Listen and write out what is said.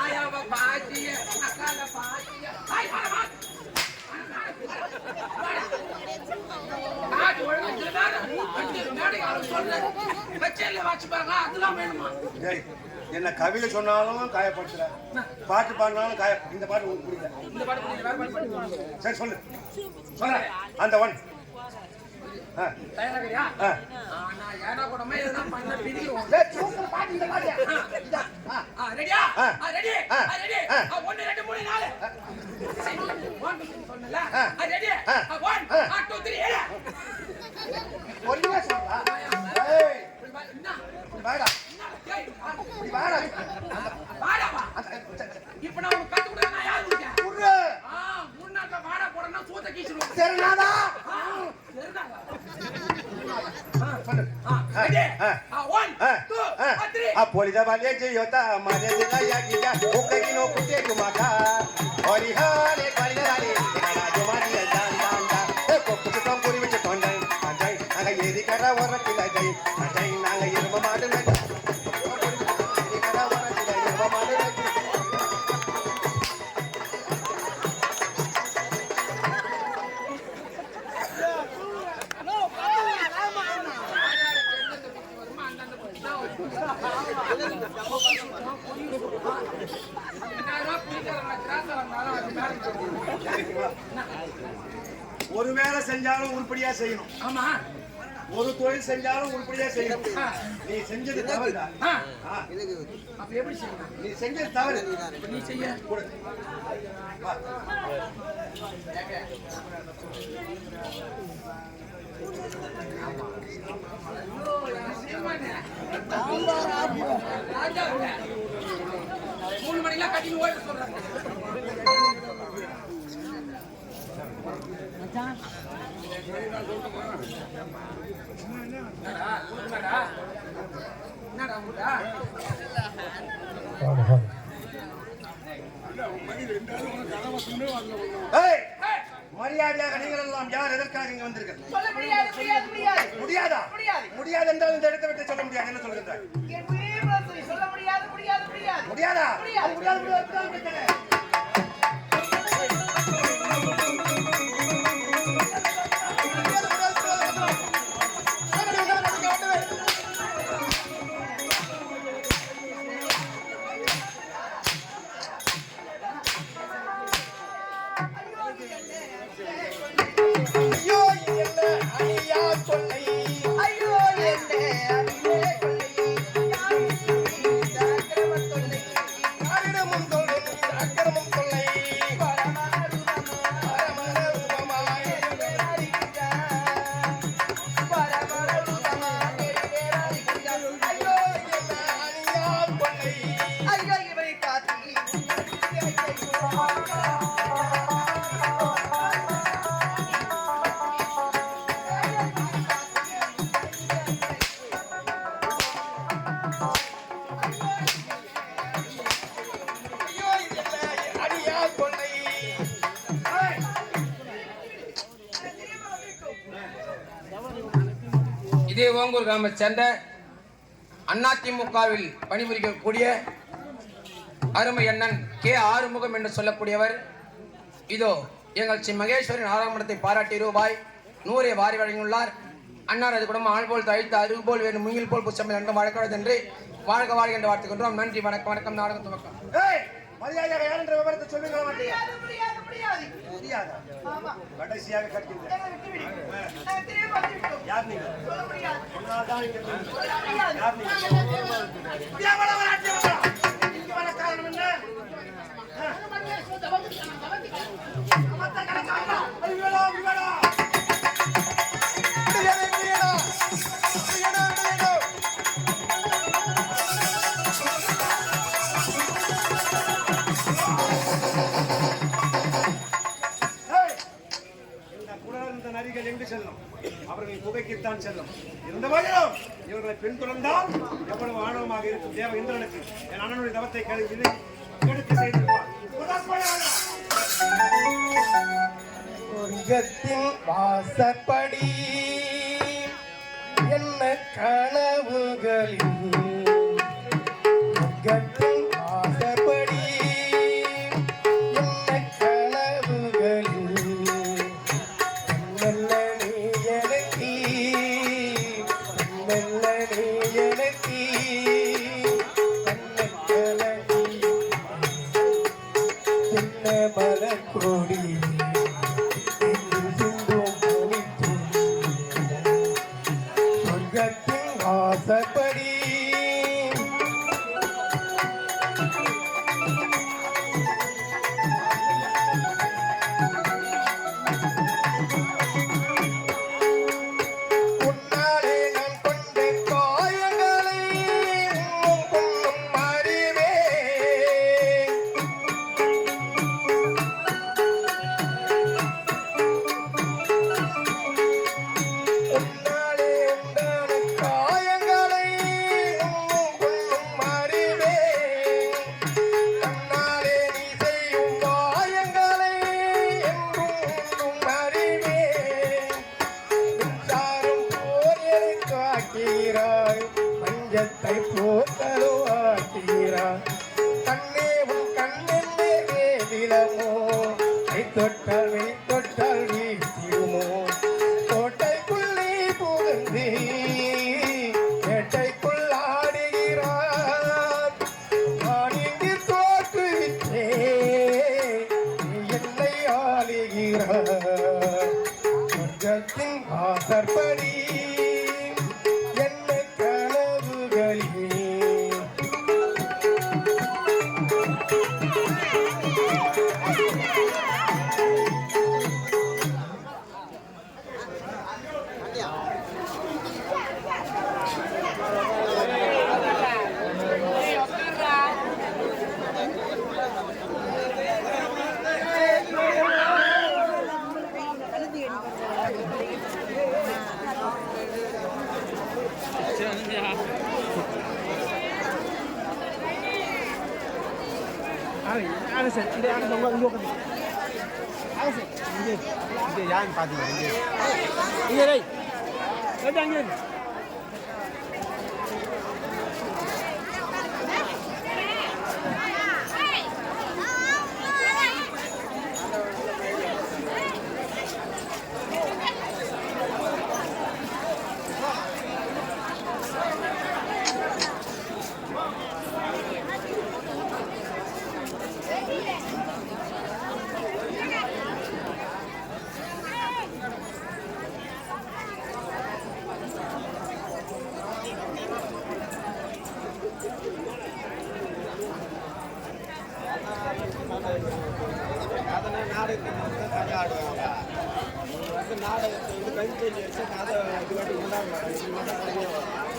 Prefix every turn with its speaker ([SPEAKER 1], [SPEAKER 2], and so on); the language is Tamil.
[SPEAKER 1] ஆயாவ பாட்டிய அக்கால பாட்டிய
[SPEAKER 2] என்ன கவிதை சொன்னாலும் காயப்படுத்துற, பாட்டு பாடினாலும் காய. இந்த பாட்டு உங்களுக்கு புரியல. சரி சொல்லு சொல்ல. அந்த ஒன்
[SPEAKER 1] இப்ப நான் உனக்கு கத்து கொடுக்க நான் யாரு முன்னாக்க வாடா போடனா சூத்த கீச்சிடுவோம்.
[SPEAKER 2] சரினாதா Polida valeje yota maleze la yakiya ukagino kute kumaka orihale palidale kana jomani dan dan da ko kutu kamburi vichu tondai anjai naga yedi kara warakila jai anjai naga irma madana yedi kara warakila irma madana ஒரு வேலை செஞ்சாலும் உருப்படியா செய்யணும்.
[SPEAKER 1] ஆமா,
[SPEAKER 2] ஒரு தொழில் செஞ்சாலும் உருப்படியா செய்யணும். நீ செஞ்சது தவறுடா.
[SPEAKER 1] அப்ப எப்படி செய்யணும்?
[SPEAKER 2] நீ செஞ்சது தவறு.
[SPEAKER 1] நீ செய்ய
[SPEAKER 2] கொடு. வா.
[SPEAKER 1] மூணு மணிக்கெல்லாம் கட்டி ஓட சொல்றாங்க.
[SPEAKER 2] மரியாதையாக நீங்கள் எல்லாம் யார் எதற்காக இங்க வந்திருக்கிறது?
[SPEAKER 3] சொல்ல முடியாது முடியாது முடியாது
[SPEAKER 2] முடியாதா? முடியாது என்றால் இந்த இடத்தை விட்டு சொல்ல முடியாது. என்ன சொல்லுகிறாய்?
[SPEAKER 3] சொல்ல முடியாது முடியாது முடியாது
[SPEAKER 2] முடியாதா?
[SPEAKER 3] முடியாது முடியாது
[SPEAKER 1] இதே ஓங்கூர் கிராம சேர்ந்த அதிமுகவில் பணிபுரிக்கக்கூடிய அருமை அண்ணன் கே ஆறுமுகம் என்று சொல்லக்கூடியவர் இதோ எங்கள் ஸ்ரீ மகேஸ்வரின் ஆராமணத்தை பாராட்டி ரூபாய் 100 வாரி வழங்கியுள்ளார். அன்னார் அது குடும்பம் ஆள் போல் தழித்து அருகு போல் வேணும் முங்கில் போல் புச்சம் என்று வழக்காடு என்று வாழ்க வாழ்க என்று வாழ்த்துக்கின்றோம். நன்றி, வணக்கம். வணக்கம். நாடகம் துவக்கம்.
[SPEAKER 2] மரியாதையாக யார் என்ற விவரத்தை சொல்லுங்க.
[SPEAKER 3] முடியாது முடியாது முடியாது
[SPEAKER 2] முடியாதா?
[SPEAKER 3] ஆமா,
[SPEAKER 2] கடைசியாக கற்கின்றேன். யார் நீங்க?
[SPEAKER 3] சொல்ல முடியாது.
[SPEAKER 2] சொன்னால்தான் இங்க
[SPEAKER 3] சொல்ல முடியாது.
[SPEAKER 2] யார் நீங்க? இங்க வர காரணம் என்ன? எங்கு செல்லும்? அவர்கள் புகைக்குத்தான் செல்லும். இருந்த போதிலும் இவர்களை பின்தொடர்ந்தால் எவ்வளவு ஆணவமாக இருக்கும் தேவ இந்திரனுக்கு என் அண்ணனுடைய தவத்தை எடுத்து செய்திருப்பார். வாசப்படி என்ன கனவுகளில் வாசப்படி மலக்கொடி சிந்தும் சொர்க்கத்தின் வாசப்படி உன்னாலே நான் கொண்ட காயங்களை கொள்ளும் அறிவே உன்னாலே உண்டான காயங்களை கொள்ளும் அறிவே தன்னாலே நீ செய்யும் காயங்களை என்றும் அறிவே மின்சாரம் போல் எனக்கு ஆக்குகிறாய் பஞ்சத்தை போக்கலோ ஆக்குகிறாய் கண்ணே உன் கண்ணென்னே வேதிலமோ கை தொட்டால் வீழ்த்திடுமோ கோட்டைக்குள்ளே புகுந்து வேட்டைக்குள் ஆடுகிறான் நான் இங்கு தோற்றுவிட்டே நீ என்னை ஆளுகிறாய் சொர்க்கத்தின் வாசற்படி என்னை கனவுகளிலே
[SPEAKER 4] நாடகத்தை இது கை வச்சு கதை இது வாட்டி கொண்டாடுவாங்க